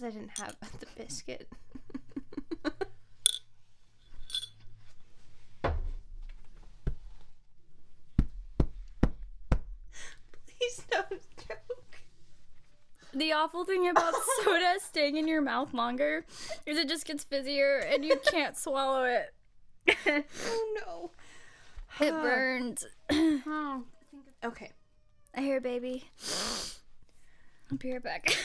because I didn't have the biscuit. Please don't joke. The awful thing about soda staying in your mouth longer is it just gets fizzier and you can't swallow it. Oh no. It burns. Okay. I hear baby. I'll be right back.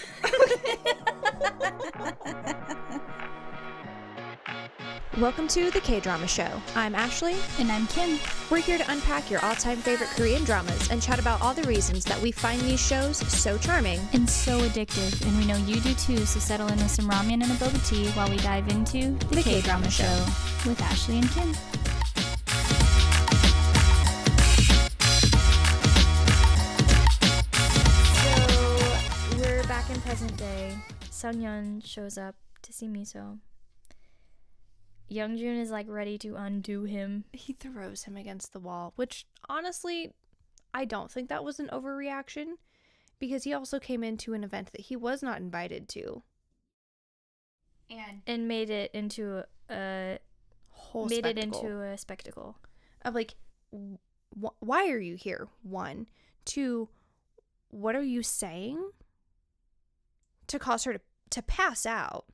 Welcome to the K-Drama Show. I'm Ashley. And I'm Kim. We're here to unpack your all-time favorite Korean dramas and chat about all the reasons that we find these shows so charming. And so addictive. And we know you do too, so settle in with some ramen and a boba tea while we dive into the K-Drama Show with Ashley and Kim. So, we're back in present day. SeongYeon shows up to see MiSo. YeongJoon is like ready to undo him. He throws him against the wall, which honestly, I don't think that was an overreaction because he also came into an event that he was not invited to. And made it into a Whole made spectacle. it into a spectacle. Of like, why are you here? 1, 2, what are you saying to cause her to pass out?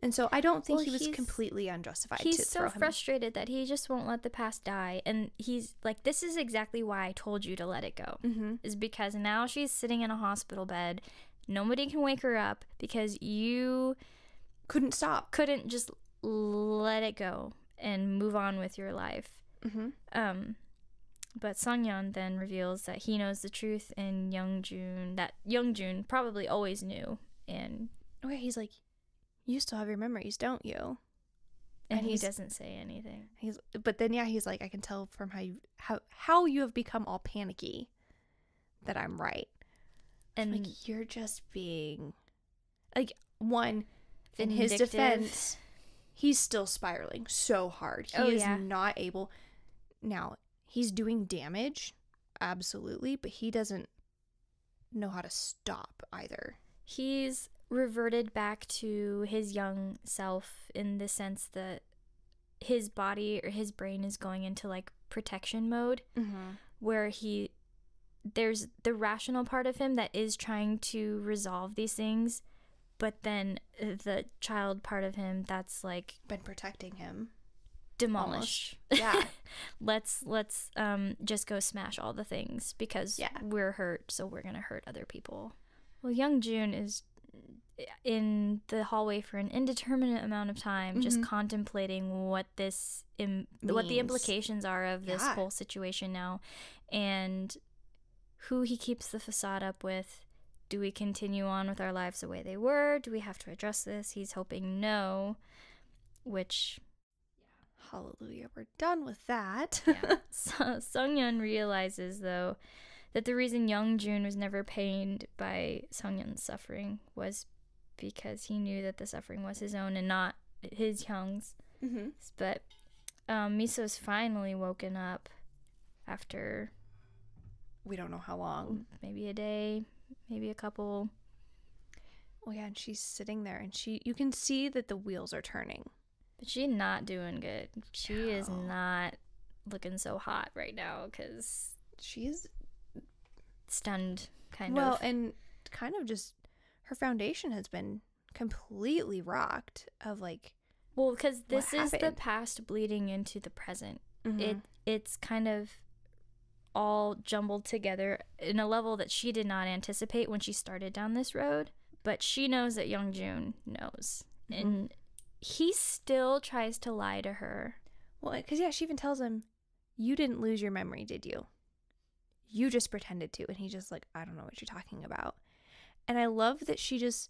And so I don't think he was completely unjustified to throw him. He's so frustrated that he just won't let the past die. And he's like, this is exactly why I told you to let it go. Mm-hmm. Is because now she's sitting in a hospital bed. Nobody can wake her up because you Couldn't couldn't just let it go and move on with your life. Mm-hmm. But SeongYeon then reveals that he knows the truth and YeongJoon probably always knew. And Okay, he's like, you still have your memories, don't you? And he doesn't say anything. But then he's like, I can tell from how you have become all panicky that I'm right. And like, you're just being like, one, in his vindictive. defense, he's still spiraling so hard. He is not able. Now, he's doing damage, absolutely, but he doesn't know how to stop either. He's reverted back to his young self in the sense that his body or his brain is going into like protection mode, where there's the rational part of him that is trying to resolve these things, but then the child part of him that's like been protecting him, demolish. Yeah. let's just go smash all the things because we're hurt, so we're gonna hurt other people. Well, YeongJoon is in the hallway for an indeterminate amount of time, just contemplating what what the implications are of this whole situation now, and who he keeps the facade up with. Do we continue on with our lives the way they were? Do we have to address this? He's hoping no, which, hallelujah, we're done with that. So SeongYeon realizes though that the reason YeongJoon was never pained by SeongYeon's suffering was because he knew that the suffering was his own and not his Hyung's. But MiSo's finally woken up after we don't know how long. Maybe a day, maybe a couple. Oh yeah, and she's sitting there and you can see that the wheels are turning. But she's not doing good. She is not looking so hot right now because she's stunned, kind of. Well, and kind of just her foundation has been completely rocked of like, well, because this is the past bleeding into the present. It's kind of all jumbled together in a level that she did not anticipate when she started down this road. But she knows that YeongJoon knows, and he still tries to lie to her. Well, because she even tells him, you didn't lose your memory, did you? You just pretended to. And he's just like, I don't know what you're talking about. And I love that she just,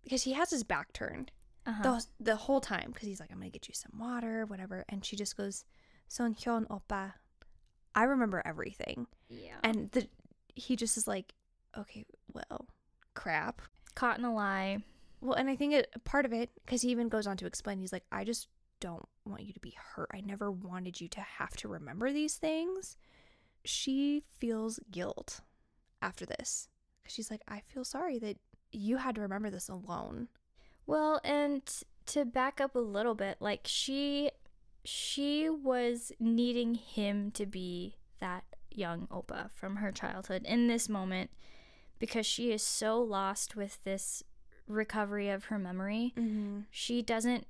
because he has his back turned the whole time, because he's like, I'm going to get you some water, whatever. And she just goes, SeongYeon Oppa, I remember everything. Yeah. And he just is like, okay, well, crap. Caught in a lie. Well, and I think part of it, because he even goes on to explain, he's like, I just don't want you to be hurt. I never wanted you to have to remember these things. She feels guilt after this. She's like, I feel sorry that you had to remember this alone. Well, and to back up a little bit, like she was needing him to be that young Oppa from her childhood in this moment, because she is so lost with this recovery of her memory. Mm-hmm. She doesn't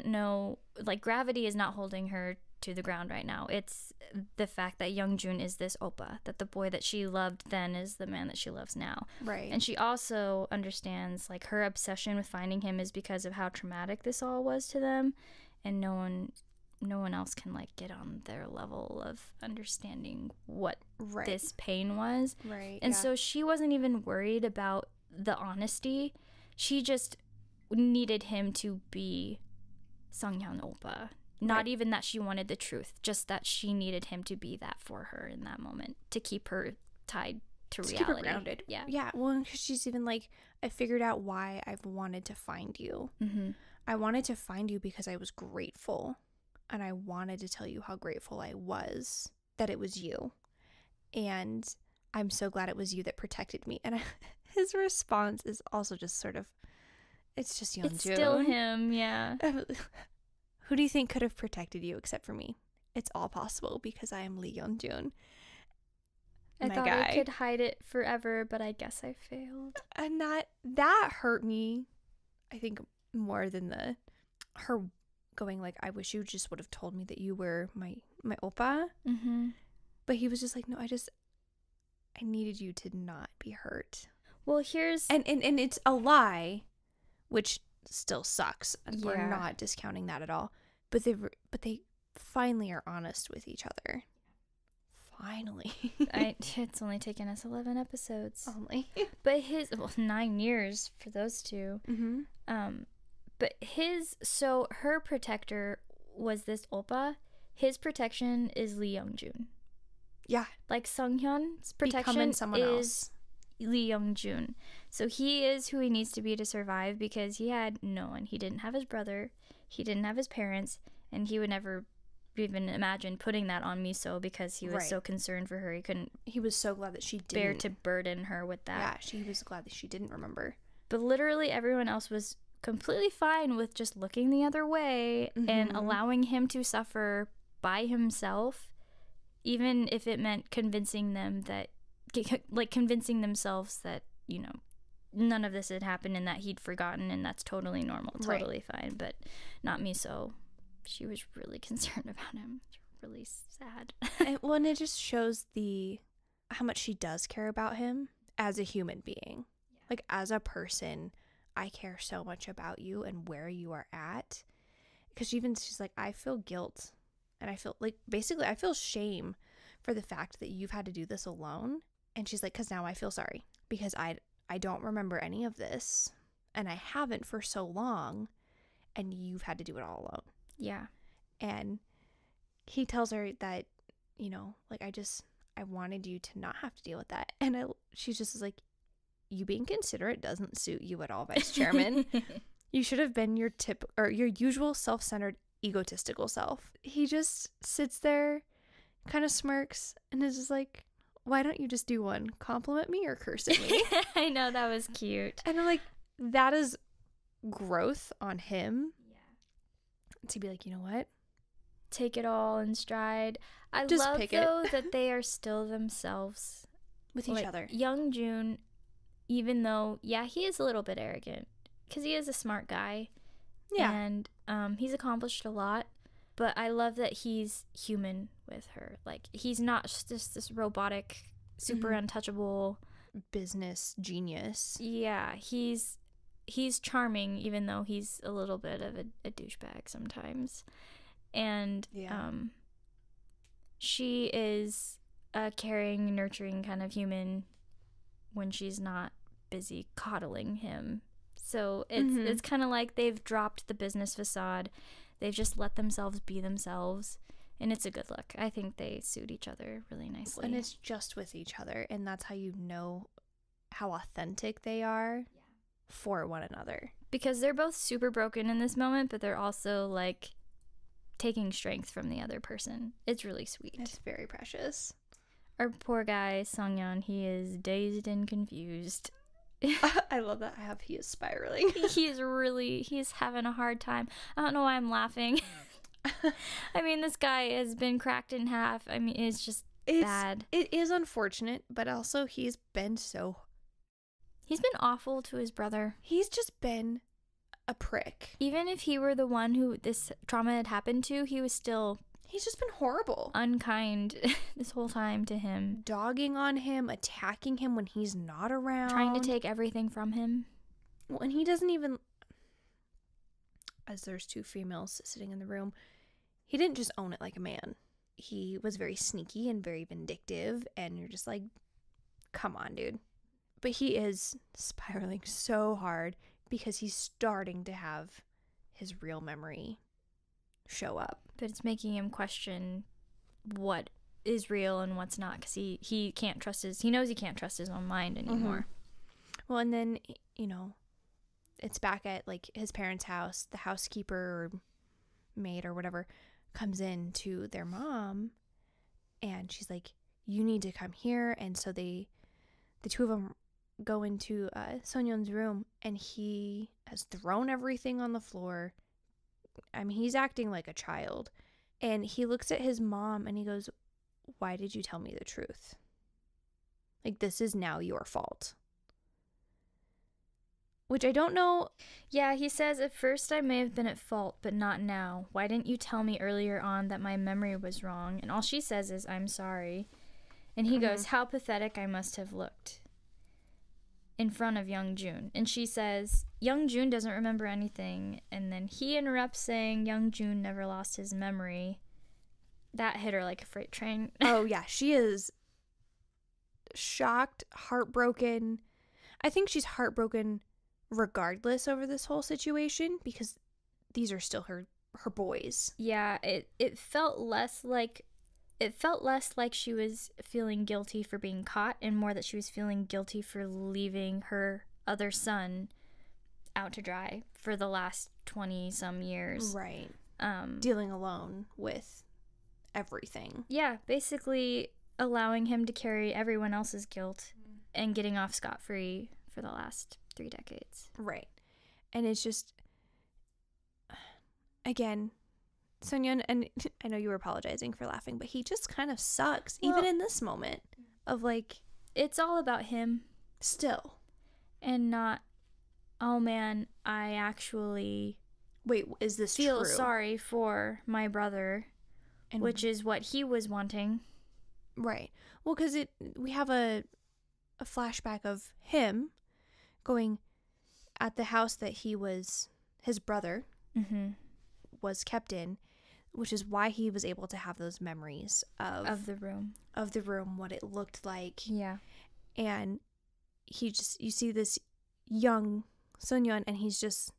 know, like, gravity is not holding her to the ground right now. It's the fact that YeongJoon is this Oppa, that the boy that she loved then is the man that she loves now. Right. And she also understands, like, her obsession with finding him is because of how traumatic this all was to them, and no one else can, like, get on their level of understanding what this pain was. Right. And so she wasn't even worried about the honesty. She just needed him to be SeongYeon Oppa. Not even that she wanted the truth, just that she needed him to be that for her in that moment, to keep her tied to reality. Keep her grounded. Yeah. Yeah. Well, because she's even like, I figured out why I've wanted to find you. Mm-hmm. I wanted to find you because I was grateful. And I wanted to tell you how grateful I was that it was you. And I'm so glad it was you that protected me. And his response is also just sort of, it's just YeongJoon. It's still him, yeah. Who do you think could have protected you except for me? It's all possible because I am Lee YeongJoon. I thought I could hide it forever, but I guess I failed. And that hurt me, I think, more than her going like, I wish you just would have told me that you were my Oppa. Mm-hmm. But he was just like, no, I needed you to not be hurt. Well, here's... And it's a lie, which still sucks. Yeah. We're not discounting that at all. But they finally are honest with each other. Finally. It's only taken us 11 episodes. Only. But 9 years for those two. Mm-hmm. But so her protector was this Oppa. His protection is Lee YeongJoon. Yeah. Like SeongHyeon's protection is Lee YeongJoon. So he is who he needs to be to survive, because he had no one. He didn't have his brother. He didn't have his parents. And he would never even imagine putting that on MiSo, because he was so concerned for her. He was so glad that she didn't bear to burden her with that. Yeah, he was glad that she didn't remember. But literally everyone else was completely fine with just looking the other way and allowing him to suffer by himself, even if it meant convincing themselves that, you know, none of this had happened and that he'd forgotten, and that's totally normal, totally fine. But not MiSo. She was really concerned about him. Really sad. And it just shows how much she does care about him as a human being. Yeah. Like, as a person, I care so much about you and where you are at. Because she's like, I feel guilt. And I feel like, basically, I feel shame for the fact that you've had to do this alone. And she's like, because now I feel sorry. Because I don't remember any of this. And I haven't for so long. And you've had to do it all alone. Yeah. And he tells her that, you know, like, I wanted you to not have to deal with that. And she's just like, you being considerate doesn't suit you at all, Vice Chairman. You should have been your usual self-centered, egotistical self. He just sits there, kind of smirks, and is just like, why don't you just do one? Compliment me or curse at me? I know, that was cute. And I'm like, that is growth on him. Yeah. To be like, you know what? Take it all in stride. I just love, though, that they are still themselves. With each other. YeongJoon, even though, yeah, he is a little bit arrogant, because he is a smart guy. Yeah. And he's accomplished a lot. But I love that he's human with her. Like, he's not just this robotic, super untouchable business genius. Yeah, he's charming, even though he's a little bit of a douchebag sometimes. And she is a caring, nurturing kind of human when she's not busy coddling him. So it's kind of like they've dropped the business facade. They've just let themselves be themselves, and it's a good look. I think they suit each other really nicely. And it's just with each other, and that's how you know how authentic they are for one another. Because they're both super broken in this moment, but they're also, like, taking strength from the other person. It's really sweet. It's very precious. Our poor guy, SeongYeon, he is dazed and confused. I love that. He is spiraling. He's having a hard time. I don't know why I'm laughing. I mean, this guy has been cracked in half. I mean, it's bad. It is unfortunate, but also he's been awful to his brother. He's just been a prick. Even if he were the one who this trauma had happened to, he's just been horrible. Unkind this whole time to him. Dogging on him, attacking him when he's not around. Trying to take everything from him. Well, and he doesn't even, as there's two females sitting in the room, he didn't just own it like a man. He was very sneaky and very vindictive, and you're just like, come on, dude. But he is spiraling so hard because he's starting to have his real memory show up. But it's making him question what is real and what's not, because he can't trust he knows he can't trust his own mind anymore. Mm-hmm. Well, and then, it's back at like his parents' house. The housekeeper or maid or whatever comes in to their mom, and she's like, you need to come here. And so the two of them go into SeongYeon's room, and he has thrown everything on the floor. I mean, he's acting like a child. And he looks at his mom and he goes, why did you tell me the truth? Like, this is now your fault. Which I don't know. Yeah, he says, at first I may have been at fault, but not now. Why didn't you tell me earlier on that my memory was wrong? And all she says is, I'm sorry. And he goes, how pathetic I must have looked in front of YeongJoon. And she says, YeongJoon doesn't remember anything. And then he interrupts saying YeongJoon never lost his memory. That hit her like a freight train. Oh, yeah. She is shocked, heartbroken. I think she's heartbroken regardless over this whole situation, because these are still her boys. Yeah, it felt less like she was feeling guilty for being caught, and more that she was feeling guilty for leaving her other son out to dry for the last 20 some years. Right. Dealing alone with everything. Yeah, basically allowing him to carry everyone else's guilt and getting off scot-free for the last 3 decades. Right. And it's just, again, SeongYeon, and I know you were apologizing for laughing, but he just kind of sucks, even in this moment of like, it's all about him still, and not, oh man, I actually is this feel true? Sorry for my brother, and which is what he was wanting. Right. Well, because we have a flashback of him going at the house that his brother was kept in, which is why he was able to have those memories of the room, what it looked like. Yeah. And you see this young SeongYeon, and he's just,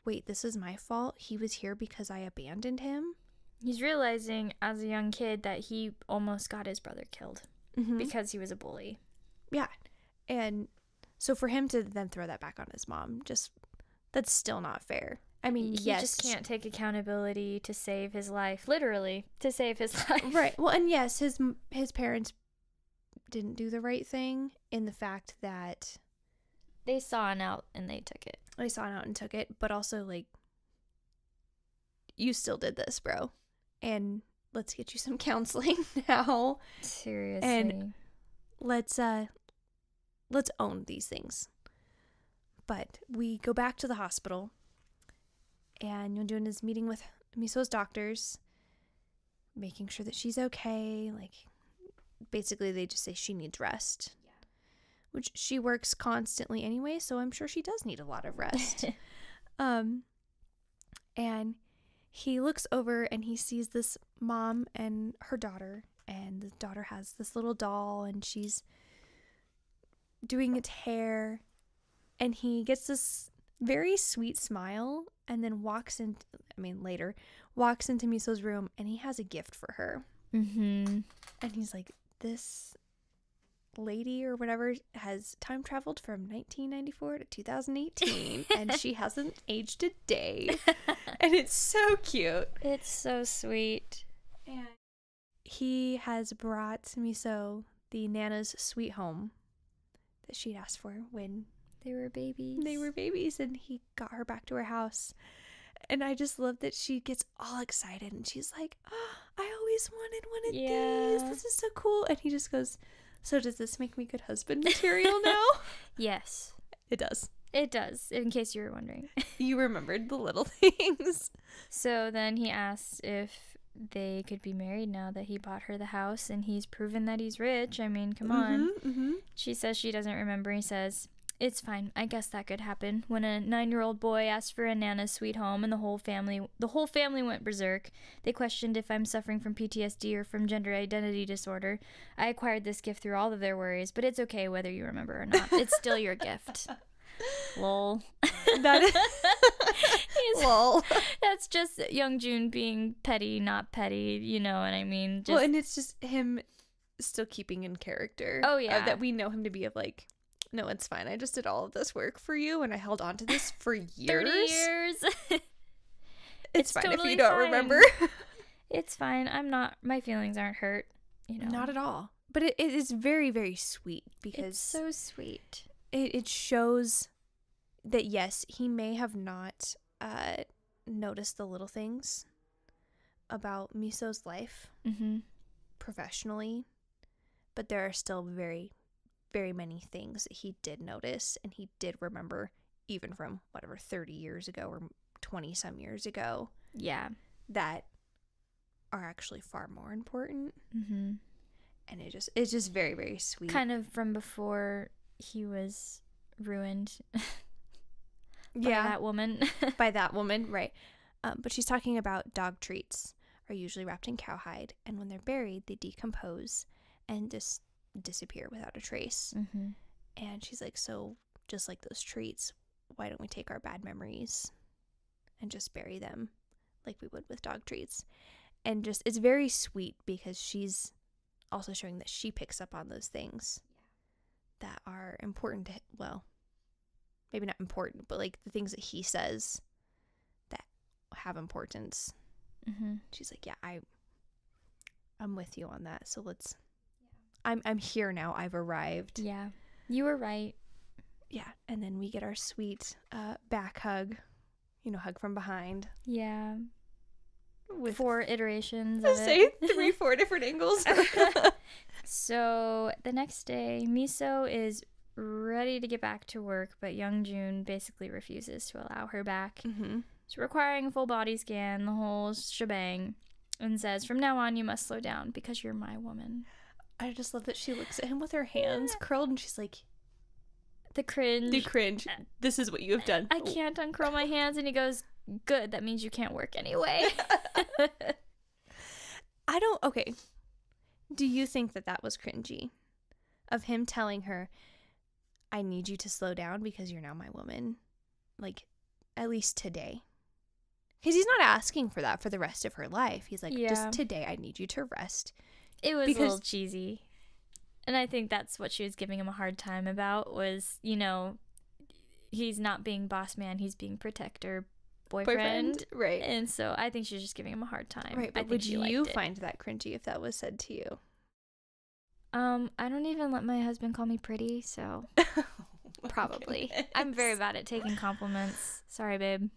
wait, this is my fault? He was here because I abandoned him? He's realizing as a young kid that he almost got his brother killed because he was a bully. Yeah. And so for him to then throw that back on his mom, that's still not fair. I mean, he just can't take accountability to save his life, literally, to save his life. Right. Well, and yes, his parents didn't do the right thing in the fact that they saw it out and they took it. They saw it out and took it, but also, like, you still did this, bro. And let's get you some counseling now. Seriously. And let's own these things. But we go back to the hospital, and YeongJoon is meeting with MiSo's doctors, making sure that she's okay. Like, basically, they just say she needs rest, which she works constantly anyway, so I'm sure she does need a lot of rest. And he looks over and he sees this mom and her daughter, and the daughter has this little doll, and she's doing its hair, and he gets this very sweet smile, and then later walks into MiSo's room, and he has a gift for her. And he's like, this lady or whatever has time traveled from 1994 to 2018 and she hasn't aged a day. And it's so cute. It's so sweet. And he has brought MiSo the Nana's Sweet Home that she'd asked for when they were babies. And he got her back to her house. And I just love that she gets all excited and she's like, oh, I always wanted one of these. This is so cool. And he just goes, so does this make me good husband material now? Yes. It does. It does, in case you were wondering. You remembered the little things. So then he asks if they could be married now that he bought her the house and he's proven that he's rich. I mean, come on. She says she doesn't remember. He says, it's fine. I guess that could happen. When a 9-year-old boy asked for a Nana's sweet home and the whole family went berserk. They questioned if I'm suffering from PTSD or from gender identity disorder. I acquired this gift through all of their worries, but it's okay whether you remember or not. It's still your gift. Lol. Lol. That's just YeongJoon being petty, not petty, you know what I mean? Well, and it's just him still keeping in character. Oh, yeah. That we know him to be of like, no, it's fine. I just did all of this work for you and I held on to this for years. 30 years. It's fine totally if you don't remember. It's fine. My feelings aren't hurt, you know. Not at all. But it is very, very sweet because it's so sweet. It shows that, yes, he may have not noticed the little things about MiSo's life professionally, but there are still very, very many things that he did notice and he did remember, even from whatever 30 years ago or 20 some years ago. Yeah. That are actually far more important. And it's just very, very sweet. Kind of from before he was ruined by that woman. By that woman, right. But she's talking about dog treats are usually wrapped in cowhide, and when they're buried, they decompose and just disappear without a trace. And she's like, so just like those treats, why don't we take our bad memories and just bury them like we would with dog treats? And just, it's very sweet because she's also showing that she picks up on those things that are important to, well, maybe not important, but like the things that he says that have importance. She's like, yeah, I'm with you on that. So let's, I'm here now. I've arrived. Yeah, you were right. Yeah, and then we get our sweet back hug, hug from behind. Yeah. With 4 iterations of it. 3-4 different angles. So the next day, MiSo is ready to get back to work, but YeongJoon basically refuses to allow her back. She's requiring a full body scan, the whole shebang, and says, from now on, you must slow down because you're my woman. I just love that she looks at him with her hands curled and she's like, The cringe. This is what you have done. I can't uncurl my hands. And he goes, good. That means you can't work anyway. Okay. Do you think that was cringy? Of him telling her, I need you to slow down because you're now my woman. Like, at least today. Because he's not asking for that for the rest of her life. He's like, just today, I need you to rest. It was a little cheesy. And I think that's what she was giving him a hard time about was, he's not being boss man. He's being protector boyfriend. Right. And so I think she was just giving him a hard time. Right. But would you find that cringy if that was said to you? I don't even let my husband call me pretty, so probably. I'm very bad at taking compliments. Sorry, babe.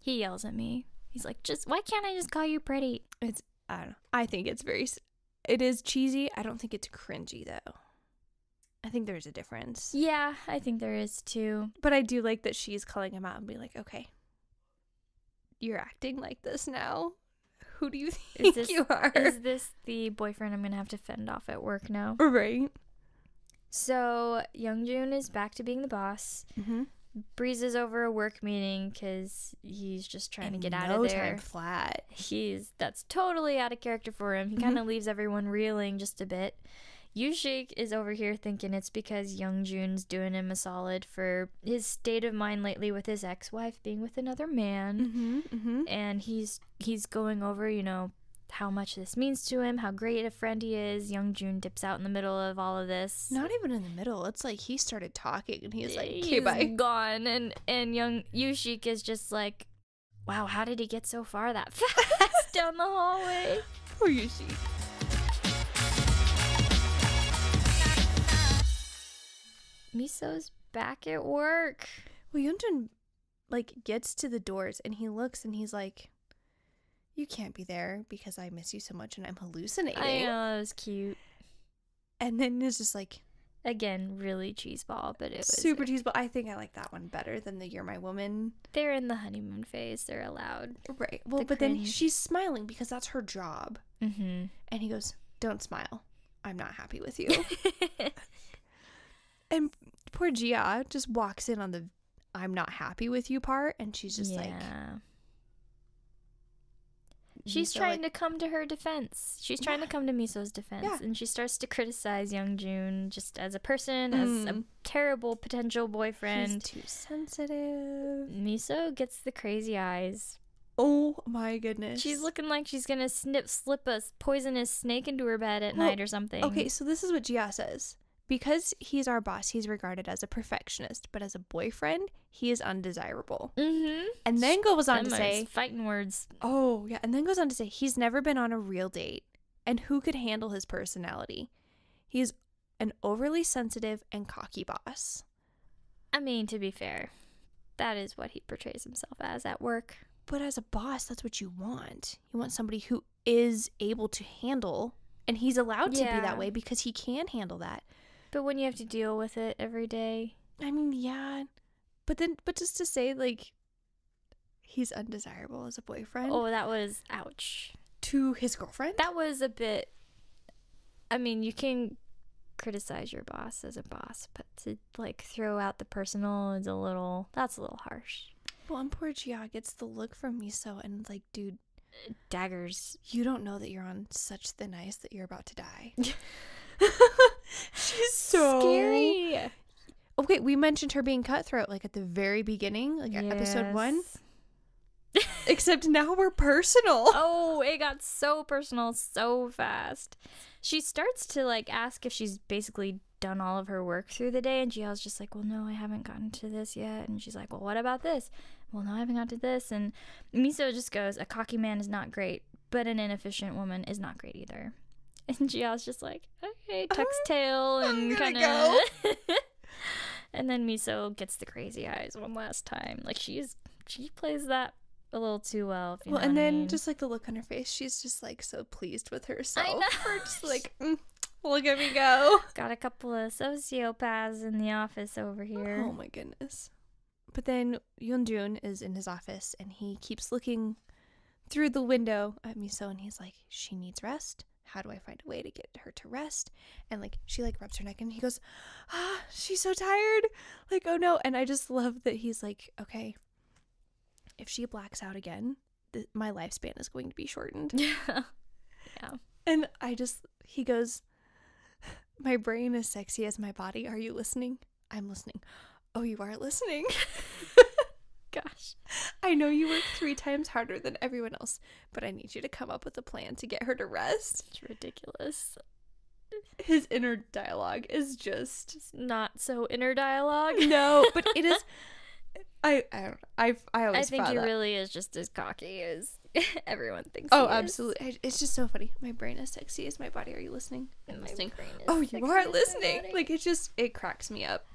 He yells at me. He's like, why can't I just call you pretty? I don't know. I think it is cheesy. I don't think it's cringy, though. I think there's a difference. Yeah, I think there is, too. But I do like that she's calling him out and be like, okay, you're acting like this now. Who do you think you are? Is this the boyfriend I'm going to have to fend off at work now? Right. So YeongJoon is back to being the boss. Breezes over a work meeting because he's just trying to get out of there. No time flat. That's totally out of character for him. He kind of leaves everyone reeling just a bit. YooSik is over here thinking it's because YeongJoon's doing him a solid for his state of mind lately with his ex-wife being with another man. And he's going over, how much this means to him, how great a friend he is. YeongJoon dips out in the middle of all of this. Not even in the middle. It's like he started talking and he's like, okay, bye. He's gone. And young YooSik is just like, wow, how did he get so far that fast down the hallway? Poor YooSik. MiSo's back at work. Well, YeongJoon, like, gets to the doors and he looks and he's like, you can't be there because I miss you so much and I'm hallucinating. I know, it was cute. And then it's just like... Again, really cheeseball, but it was... Super cheeseball. I think I like that one better than the You're My Woman. They're in the honeymoon phase. They're allowed. Right. Well, but then she's smiling because that's her job. Mm-hmm. And he goes, don't smile. I'm not happy with you. And poor Gia just walks in on the I'm not happy with you part. And she's just like... She's trying to come to her defense. She's trying to come to MiSo's defense. Yeah. And she starts to criticize YeongJoon just as a person, as a terrible potential boyfriend. He's too sensitive. MiSo gets the crazy eyes. Oh my goodness. She's looking like she's going to slip a poisonous snake into her bed at night or something. Okay, so this is what Gia says. Because he's our boss, he's regarded as a perfectionist, but as a boyfriend, he is undesirable. Mm-hmm. And then goes on to say... Fighting words. Oh, yeah. And then goes on to say he's never been on a real date. And who could handle his personality? He's an overly sensitive and cocky boss. I mean, to be fair, that is what he portrays himself as at work. But as a boss, that's what you want. You want somebody who is able to handle... And he's allowed to be that way because he can handle that. But when you have to deal with it every day. I mean, yeah. But just to say, like, he's undesirable as a boyfriend. Oh, that was ouch. To his girlfriend? That was a bit... I mean, you can criticize your boss as a boss, but to, like, throw out the personal is that's a little harsh. Well, and poor Gia gets the look from MiSo and, like, dude... Daggers. You don't know that you're on such thin ice that you're about to die. She's so scary. Okay, we mentioned her being cutthroat like at the very beginning, like episode 1. Except now we're personal. Oh, it got so personal so fast. She starts to like ask if she's basically done all of her work through the day, and Jia's just like, well, no, I haven't gotten to this yet. And she's like, well, what about this? Well, no, I haven't gotten to this. And MiSo just goes, a cocky man is not great, but an inefficient woman is not great either. And Jia's just like, okay, tucks tail and kind of... And then MiSo gets the crazy eyes one last time. Like, she plays that a little too well. If you know and then mean. Just like the look on her face, she's just like so pleased with herself. I know. We're just like, look at me go. Got a couple of sociopaths in the office over here. Oh my goodness. But then YeongJoon is in his office and he keeps looking through the window at MiSo and he's like, she needs rest. How do I find a way to get her to rest? And like she like rubs her neck and he goes, she's so tired. Like, oh no. And I just love that he's like, okay, if she blacks out again, my lifespan is going to be shortened. Yeah. And he goes, my brain is sexy as my body. Are you listening? I'm listening. Oh, you are listening? Gosh. I know you work 3 times harder than everyone else, but I need you to come up with a plan to get her to rest. It's ridiculous. His inner dialogue is just... It's not so inner dialogue. No, but it is... I always think he that. really is just as cocky as everyone thinks Oh, he is. absolutely. It's just so funny. My brain is sexy as my body. Are you listening? I'm listening. Oh, you are listening. Like, it cracks me up.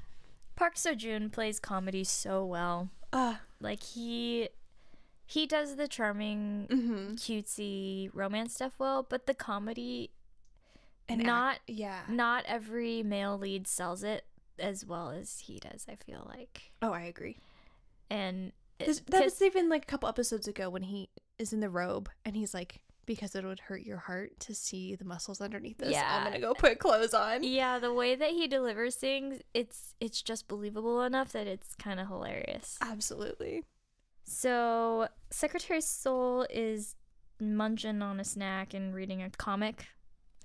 Park Seo-joon plays comedy so well. Like he does the charming, cutesy romance stuff well, but the comedy, and not every male lead sells it as well as he does, I feel like. Oh, I agree. And that was even like a couple episodes ago when he is in the robe and he's like, because it would hurt your heart to see the muscles underneath this. I'm gonna go put clothes on. Yeah, the way that he delivers things, it's just believable enough that it's kind of hilarious. Absolutely. So Secretary Seoul is munching on a snack and reading a comic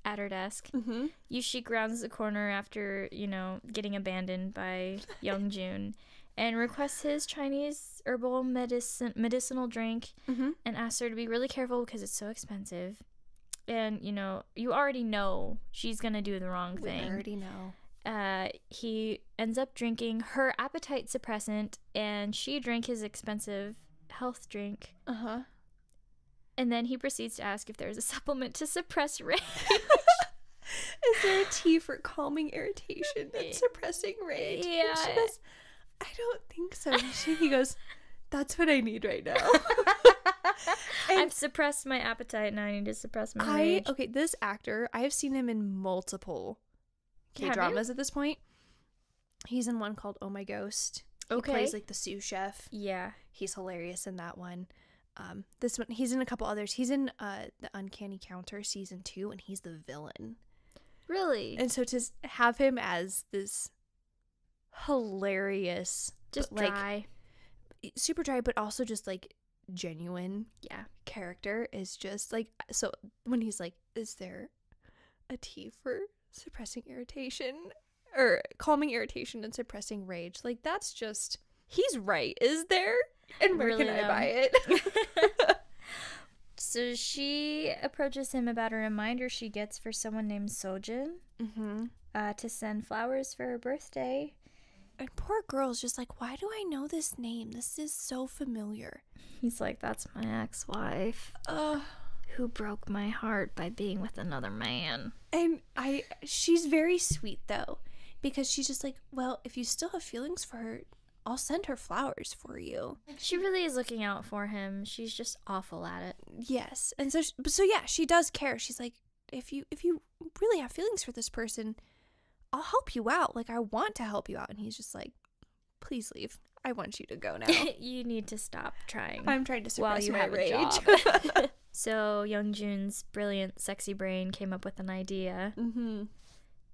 at her desk. YooSik rounds the corner after, getting abandoned by YeongJoon and requests his Chinese herbal medicinal drink and asks her to be really careful because it's so expensive. And, you already know she's going to do the wrong thing. We already know. He ends up drinking her appetite suppressant and she drank his expensive health drink. And then he proceeds to ask if there's a supplement to suppress rage. Is there a tea for calming irritation and suppressing rage? Yeah. And she goes, I don't think so. He goes, that's what I need right now. I've suppressed my appetite, now I need to suppress my rage. Okay, this actor, I have seen him in multiple K-dramas at this point. He's in one called Oh My Ghost. He plays like the sous chef. Yeah. He's hilarious in that one. This one, he's in a couple others. He's in the Uncanny Counter season 2, and he's the villain. Really? And so to have him as this hilarious, just dry, super dry, but also just like genuine character is just like, so when he's like, is there a tea for suppressing irritation or calming irritation and suppressing rage? Like, that's just, he's right, is there? And where really can I buy it? So she approaches him about a reminder she gets for someone named Sojin to send flowers for her birthday. And poor girl's just like, why do I know this name? This is so familiar. He's like, that's my ex-wife. Who broke my heart by being with another man. And she's very sweet though, because she's just like, well, if you still have feelings for her, I'll send her flowers for you. She really is looking out for him. She's just awful at it. Yes. And so yeah, she does care. She's like, if you really have feelings for this person, I'll help you out. Like, I want to help you out. And he's just like, please leave. I want you to go now. You need to stop trying. I'm trying to suppress my rage. So YeongJoon's brilliant sexy brain came up with an idea.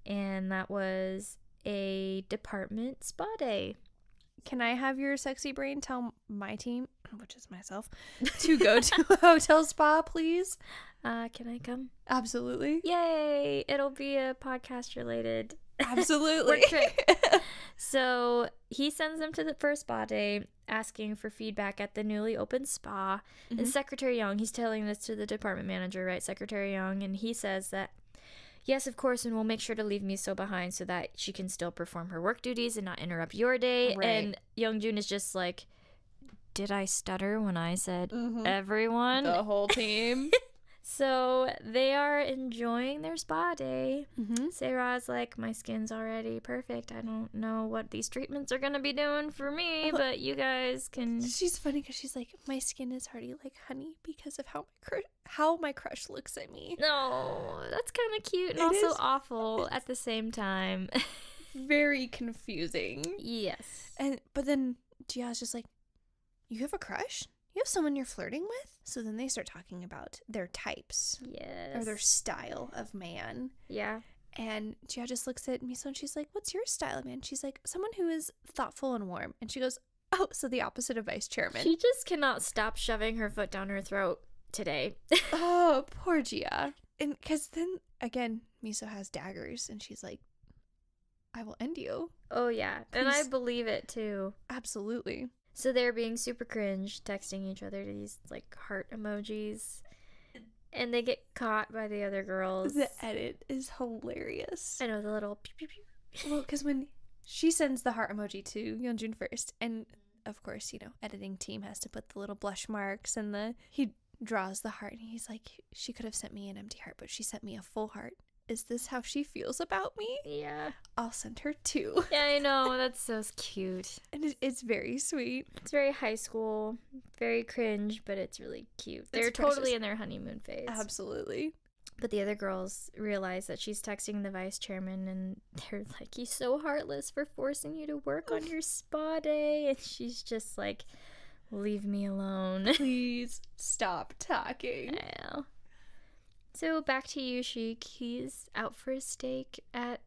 And that was a department spa day. Can I have your sexy brain tell my team, which is myself, to go to a hotel spa, please? Can I come? Absolutely. Yay! It'll be a podcast related. Absolutely. Work trip. So he sends them to the first spa day, asking for feedback at the newly opened spa. And Secretary Young, he's telling this to the department manager, right? Secretary Young, and he says that, yes, of course, and we'll make sure to leave MiSo behind so that she can still perform her work duties and not interrupt your day. Right. And YeongJoon is just like, did I stutter when I said everyone? The whole team. So they are enjoying their spa day. Sarah's like, my skin's already perfect. I don't know what these treatments are going to be doing for me, but you guys can... She's funny because she's like, my skin is already like honey because of how my crush looks at me. No, that's kind of cute and also awful at the same time. Very confusing. Yes. But then Jia's just like, you have a crush? You have someone you're flirting with? So then they start talking about their types. Yes. Or their style of man. Yeah. And Jia just looks at MiSo and she's like, what's your style of man? She's like, someone who is thoughtful and warm. And she goes, oh, so the opposite of vice chairman. She just cannot stop shoving her foot down her throat today. Oh, poor Jia. And because then, again, MiSo has daggers and she's like, I will end you. Oh, yeah. Please. And I believe it, too. Absolutely. So they're being super cringe, texting each other these, like, heart emojis. And they get caught by the other girls. The edit is hilarious. I know, the little pew, pew, pew. Well, because when she sends the heart emoji to YeongJoon first, and, of course, you know, editing team has to put the little blush marks, and he draws the heart, and he's like, she could have sent me an empty heart, but she sent me a full heart. Is this how she feels about me? Yeah. I'll send her 2. Yeah, I know. That's so cute. And it's very sweet. It's very high school, very cringe, but it's really cute. They're totally in their honeymoon phase. Absolutely. But the other girls realize that she's texting the vice chairman, and they're like, he's so heartless for forcing you to work on your spa day. And she's just like, leave me alone. Please stop talking. Yeah. So back to YooSik. He's out for a steak at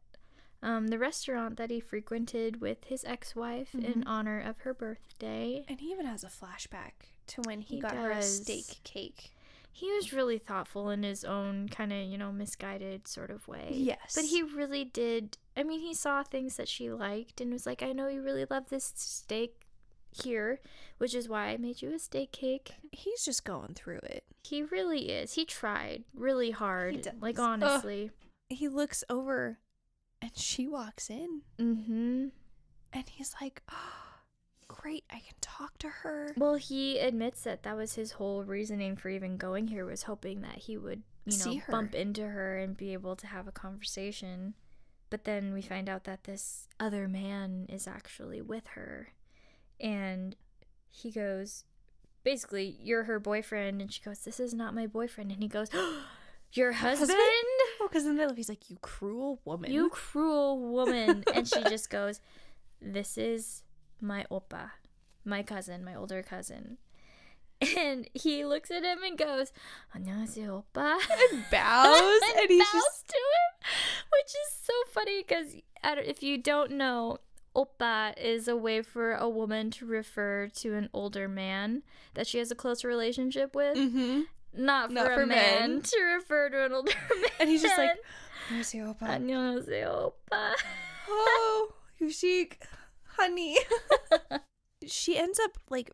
the restaurant that he frequented with his ex-wife in honor of her birthday. And he even has a flashback to when he got her a steak cake. He was really thoughtful in his own kind of, you know, misguided sort of way. Yes. But he really did. I mean, he saw things that she liked and was like, I know you really love this steak here, which is why I made you a steak cake. He's just going through it. He really is. He tried really hard. Like, honestly. He looks over and she walks in. And he's like, oh, great, I can talk to her. Well, he admits that was his whole reasoning for even going here, was hoping that he would you know, bump into her and be able to have a conversation. But then we find out that this other man is actually with her. And he goes, basically, you're her boyfriend. And she goes, this is not my boyfriend. And he goes, your husband? Oh, because in the middle, he's like, you cruel woman. You cruel woman. And she just goes, this is my Oppa, my cousin, my older cousin. And he looks at him and goes, 안녕하세요, Oppa. And bows. and he's bows just... to him, which is so funny because if you don't know, Oppa is a way for a woman to refer to an older man that she has a close relationship with. Mm-hmm. Not for a man to refer to an older man. And he's just like, 안녕하세요, Oppa. 안녕하세요, Oppa. Oh, YooSik, honey. She ends up, like,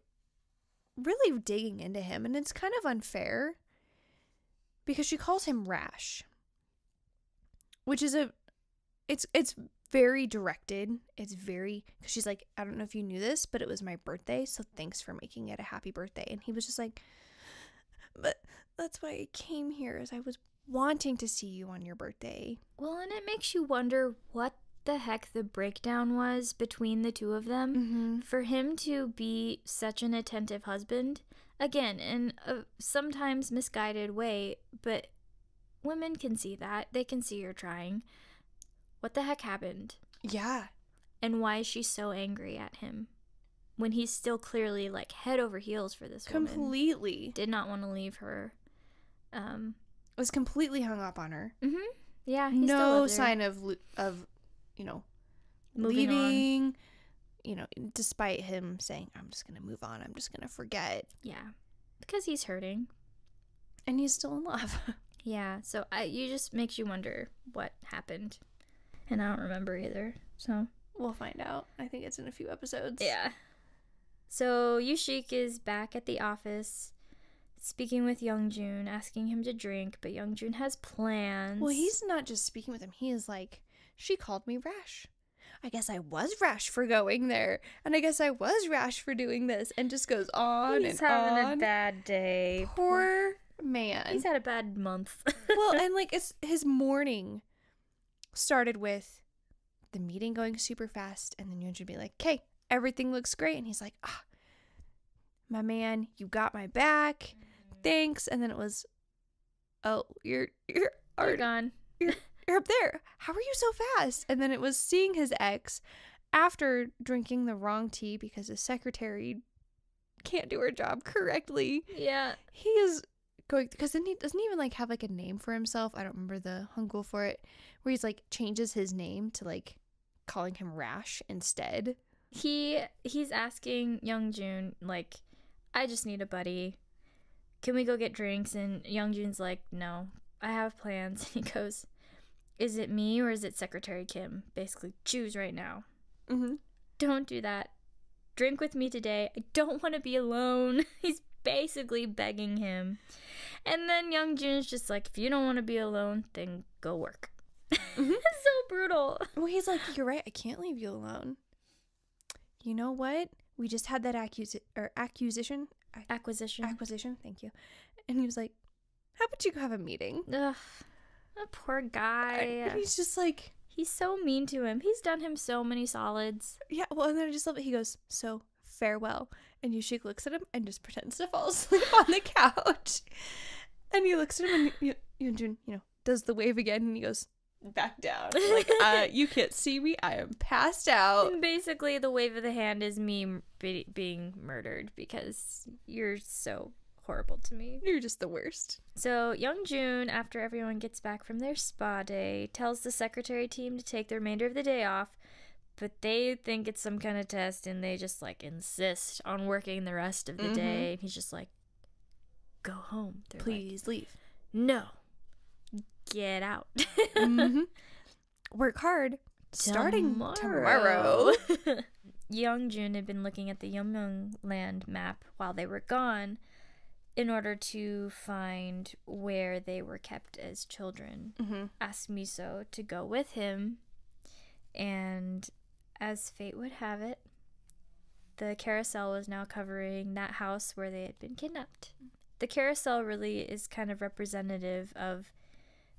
really digging into him, and it's kind of unfair because she calls him rash, which is it's very directed. It's very, because she's like, I don't know if you knew this, but it was my birthday, so thanks for making it a happy birthday. And he was just like, but that's why I came here, is I was wanting to see you on your birthday. Well, and it makes you wonder what the heck the breakdown was between the two of them. Mm-hmm. For him to be such an attentive husband, again, in a sometimes misguided way, but women can see that. They can see you're trying. What the heck happened? Yeah. And why is she so angry at him when he's still clearly like head over heels for this woman? Completely. Did not want to leave her. Was completely hung up on her. Mm-hmm. Yeah. No sign of you know, leaving on. You know, despite him saying, I'm just gonna move on, I'm just gonna forget. Yeah, because he's hurting and he's still in love. Yeah, so you just makes you wonder what happened, and I don't remember either, so we'll find out. I think it's in a few episodes. Yeah. So YooSik is back at the office speaking with YeongJoon, asking him to drink, but YeongJoon has plans. Well, he's not just speaking with him, he is like, she called me rash. I guess I was rash for going there. And I guess I was rash for doing this. And just goes on He's and on. He's having a bad day. Poor man. He's had a bad month. Well, and like his morning started with the meeting going super fast. And then Yeonjun be like, okay, everything looks great. And he's like, my man, you got my back. Thanks. And then it was, oh, you're gone. You're up there. How are you so fast? And then it was seeing his ex after drinking the wrong tea because his secretary can't do her job correctly. Yeah. He is going, because then he doesn't even like have like a name for himself. I don't remember the Hangul for it, where he's like changes his name to like calling him Rash instead. He's asking YeongJoon, like, I just need a buddy. Can we go get drinks? And YeongJoon's like, no, I have plans. And he goes, is it me or is it Secretary Kim? Basically, choose right now. Mm-hmm. Don't do that. Drink with me today. I don't want to be alone. He's basically begging him. And then YeongJoon's just like, if you don't want to be alone, then go work. Mm-hmm. It's so brutal. Well, he's like, you're right. I can't leave you alone. You know what? We just had that acquisition. Thank you. And he was like, how about you go have a meeting? Ugh. A poor guy. And he's just like, he's so mean to him. He's done him so many solids. Yeah, well, and then I just love it. He goes, so farewell. And YooSik looks at him and just pretends to fall asleep on the couch. And he looks at him and Yeonjun, does the wave again. And he goes, back down. Like, you can't see me. I am passed out. And basically, the wave of the hand is me being murdered because you're so horrible to me. You're just the worst. So YeongJoon, after everyone gets back from their spa day, tells the secretary team to take the remainder of the day off, but they think it's some kind of test and they just like insist on working the rest of the day. And he's just like, go home. They're Please leave. No. Get out. Work hard. Starting tomorrow. YeongJoon had been looking at the Yeonmyeong land map while they were gone in order to find where they were kept as children. Asked MiSo to go with him, and as fate would have it, the carousel was now covering that house where they had been kidnapped. The carousel really is kind of representative of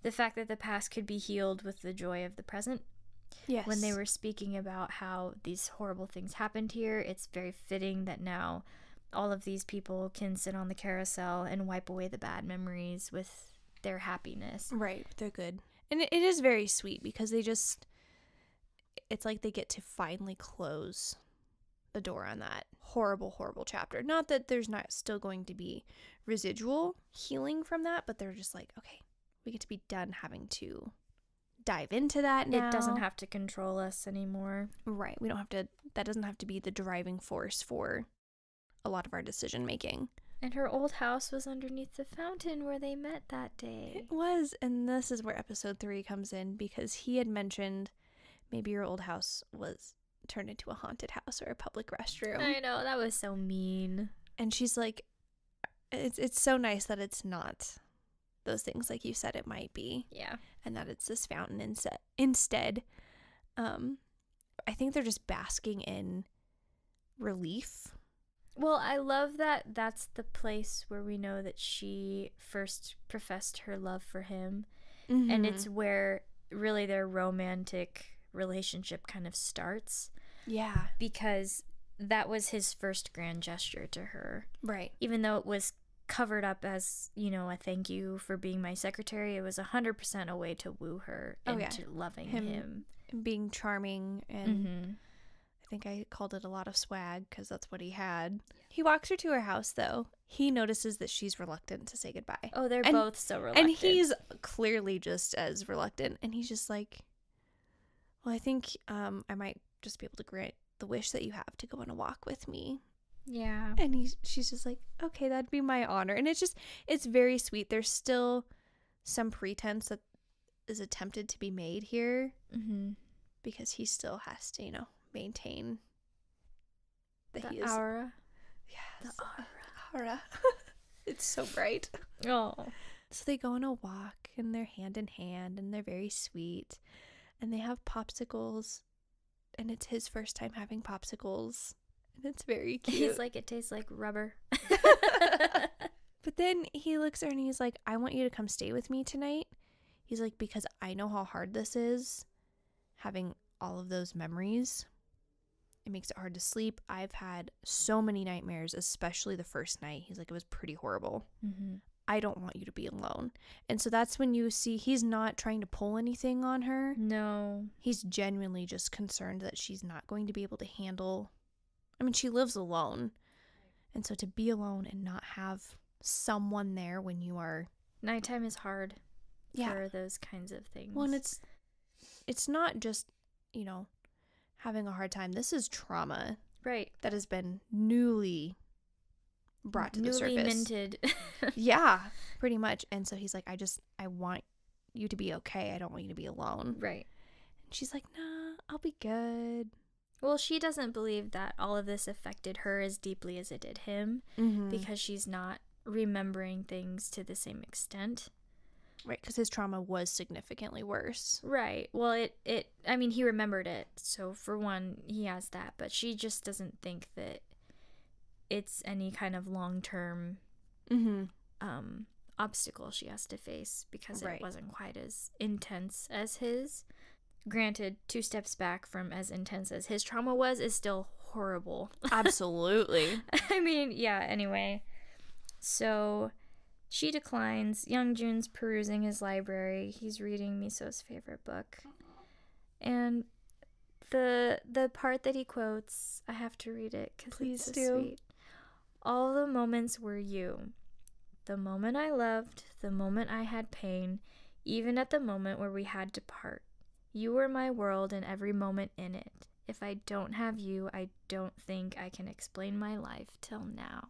the fact that the past could be healed with the joy of the present. Yes. When they were speaking about how these horrible things happened here, it's very fitting that now all of these people can sit on the carousel and wipe away the bad memories with their happiness. Right. They're good. And it is very sweet because it's like they get to finally close the door on that horrible, horrible chapter. Not that there's not still going to be residual healing from that, but they're just like, okay, we get to be done having to dive into that now. It doesn't have to control us anymore. Right. We don't have to, that doesn't have to be the driving force for a lot of our decision making. And her old house was underneath the fountain where they met that day. It was. And this is where episode 3 comes in, because he had mentioned maybe your old house was turned into a haunted house or a public restroom. I know, that was so mean. And she's like, it's so nice that it's not those things like you said it might be. Yeah. And that it's this fountain instead. I think they're just basking in relief. Well, I love that that's the place where we know that she first professed her love for him. Mm-hmm. And it's where really their romantic relationship kind of starts. Yeah. Because that was his first grand gesture to her. Right. Even though it was covered up as, you know, a thank you for being my secretary, it was 100% a way to woo her into loving him. Being charming, and I think I called it a lot of swag because that's what he had. He walks her to her house, though. He notices that she's reluctant to say goodbye. Oh, they're both so reluctant. And he's clearly just as reluctant. And he's just like, well, I think I might just be able to grant the wish that you have to go on a walk with me. Yeah. And she's just like, okay, that'd be my honor. And it's very sweet. There's still some pretense that is attempted to be made here, because he still has to, maintain that he is aura. Yes, the aura. It's so bright. Oh. So they go on a walk, and they're hand in hand, and they're very sweet, and they have popsicles, and it's his first time having popsicles, and it's very cute. He's like, it tastes like rubber. But then he looks at her and he's like, I want you to come stay with me tonight. He's like, because I know how hard this is, having all of those memories. It makes it hard to sleep. I've had so many nightmares, especially the first night. He's like, it was pretty horrible. I don't want you to be alone. And so that's when you see he's not trying to pull anything on her. No. He's genuinely just concerned that she's not going to be able to handle. I mean, she lives alone. And so to be alone and not have someone there when you are. Nighttime is hard for those kinds of things. Well, and it's not just, having a hard time. This is trauma. Right. That has been newly brought to the surface. Newly minted. Yeah, pretty much. And so he's like, I want you to be okay. I don't want you to be alone. Right. And she's like, nah, I'll be good. Well, she doesn't believe that all of this affected her as deeply as it did him, because she's not remembering things to the same extent. Right, because his trauma was significantly worse. Right. Well, he remembered it. So for one, he has that, but she just doesn't think that it's any kind of long-term obstacle she has to face, because it wasn't quite as intense as his. Granted, 2 steps back from as intense as his trauma was is still horrible. Absolutely. I mean, yeah, anyway. So she declines. YeongJoon's perusing his library. He's reading MiSo's favorite book. And the part that he quotes, I have to read it because it's so sweet. All the moments were you. The moment I loved, the moment I had pain, even at the moment where we had to part. You were my world and every moment in it. If I don't have you, I don't think I can explain my life till now.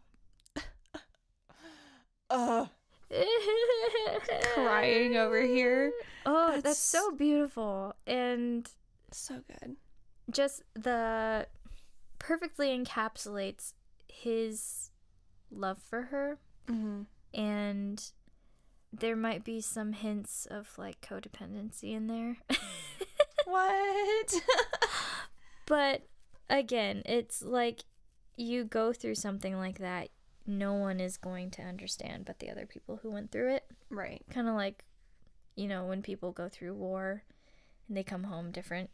Crying over here. Oh, that's so beautiful. And so good. Just perfectly encapsulates his love for her. And there might be some hints of like codependency in there. What? But again, it's like you go through something like that, no one is going to understand but the other people who went through it. Right. Kind of like, you know, when people go through war and they come home different.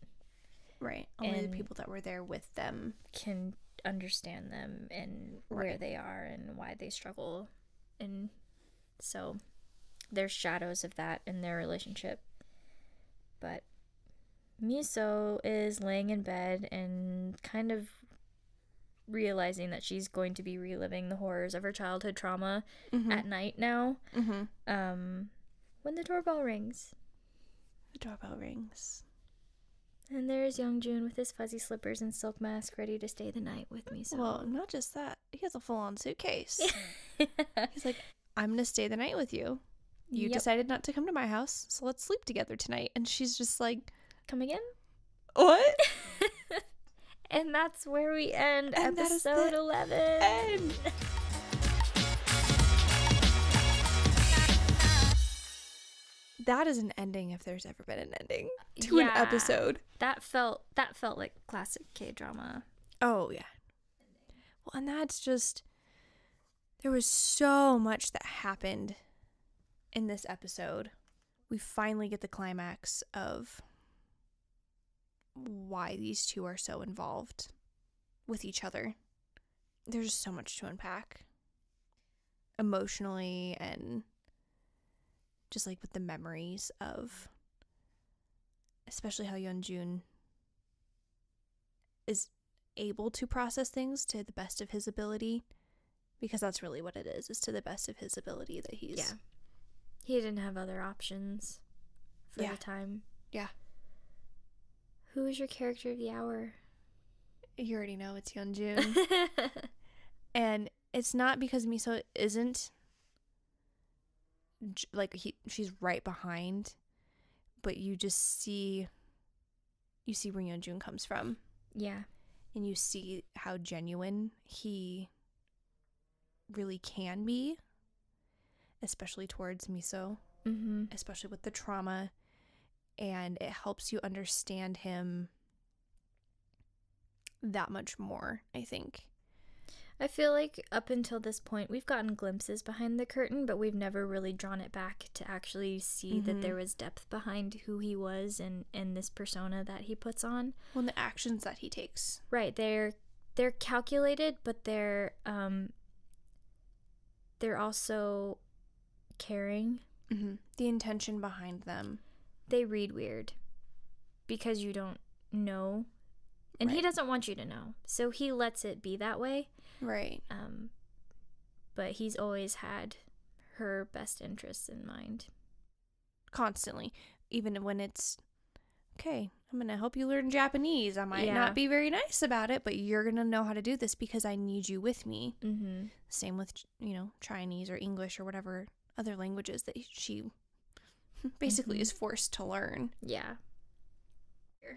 Right. Only the people that were there with them can understand them and where they are and why they struggle. And so there's shadows of that in their relationship. But MiSo is laying in bed and kind of realizing that she's going to be reliving the horrors of her childhood trauma at night now. When the doorbell rings. The doorbell rings. And there's YeongJoon with his fuzzy slippers and silk mask ready to stay the night with me. So. Well, not just that. He has a full-on suitcase. He's like, I'm going to stay the night with you. You decided not to come to my house, so let's sleep together tonight. And she's just like... Come again? What? And that's where we end episode 11. End. That is an ending if there's ever been an ending to an episode. That felt like classic K-drama. Oh, yeah. Well, and that's just... There was so much that happened in this episode. We finally get the climax of why these two are so involved with each other. There's just so much to unpack emotionally and just like with the memories of especially how YeongJoon is able to process things to the best of his ability, because that's really what it is to the best of his ability that he's he didn't have other options for the time. Who is your character of the hour? You already know it's YeongJoon. And it's not because MiSo isn't like she's right behind, but you just see where YeongJoon comes from. Yeah. And you see how genuine he really can be, especially towards MiSo, especially with the trauma. And it helps you understand him that much more, I think. I feel like up until this point, we've gotten glimpses behind the curtain, but we've never really drawn it back to actually see that there was depth behind who he was and this persona that he puts on. Well, and the actions that he takes. Right. They're calculated, but they're also caring. The intention behind them. They read weird because you don't know, and he doesn't want you to know, so he lets it be that way. Right. But he's always had her best interests in mind. Constantly. Even when it's, okay, I'm going to help you learn Japanese. I might not be very nice about it, but you're going to know how to do this because I need you with me. Same with, Chinese or English or whatever other languages that she basically is forced to learn. Yeah.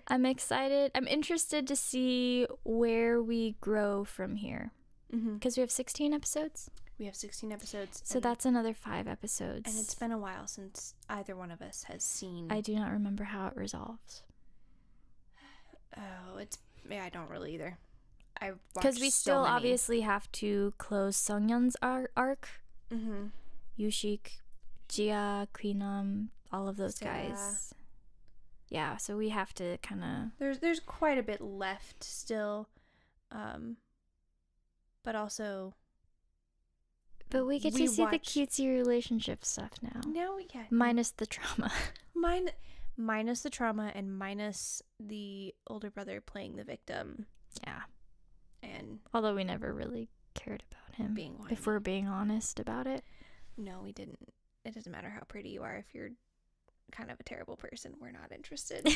I'm excited. I'm interested to see where we grow from here. Because we have 16 episodes. We have 16 episodes. So that's another 5 episodes. And it's been a while since either one of us has seen... I do not remember how it resolves. Oh, I don't really either. Because we still obviously have to close SeongYeon's arc. YooSik, Jia, Queenam, all of those guys. Yeah, so we have to kind of... There's quite a bit left still. But also... But we get to see the cutesy relationship stuff now. Now we can. Minus the trauma. Minus the trauma and minus the older brother playing the victim. Yeah. And although we never really cared about him. If we're being honest about it. No, we didn't. It doesn't matter how pretty you are. If you're kind of a terrible person, we're not interested.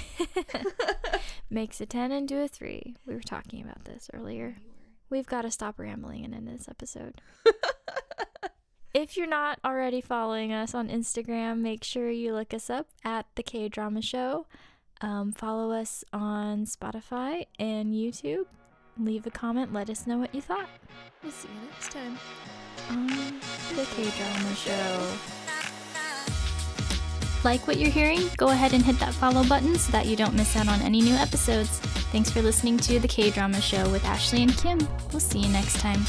Makes a 10 into a 3. We were talking about this earlier. We've got to stop rambling and end this episode. If you're not already following us on Instagram, make sure you look us up at the KDrama Show. Follow us on Spotify and YouTube. Leave a comment. Let us know what you thought. We'll see you next time on the KDrama Show. Like what you're hearing? Go ahead and hit that follow button so that you don't miss out on any new episodes. Thanks for listening to the KDrama Show with Ashley and Kim. We'll see you next time.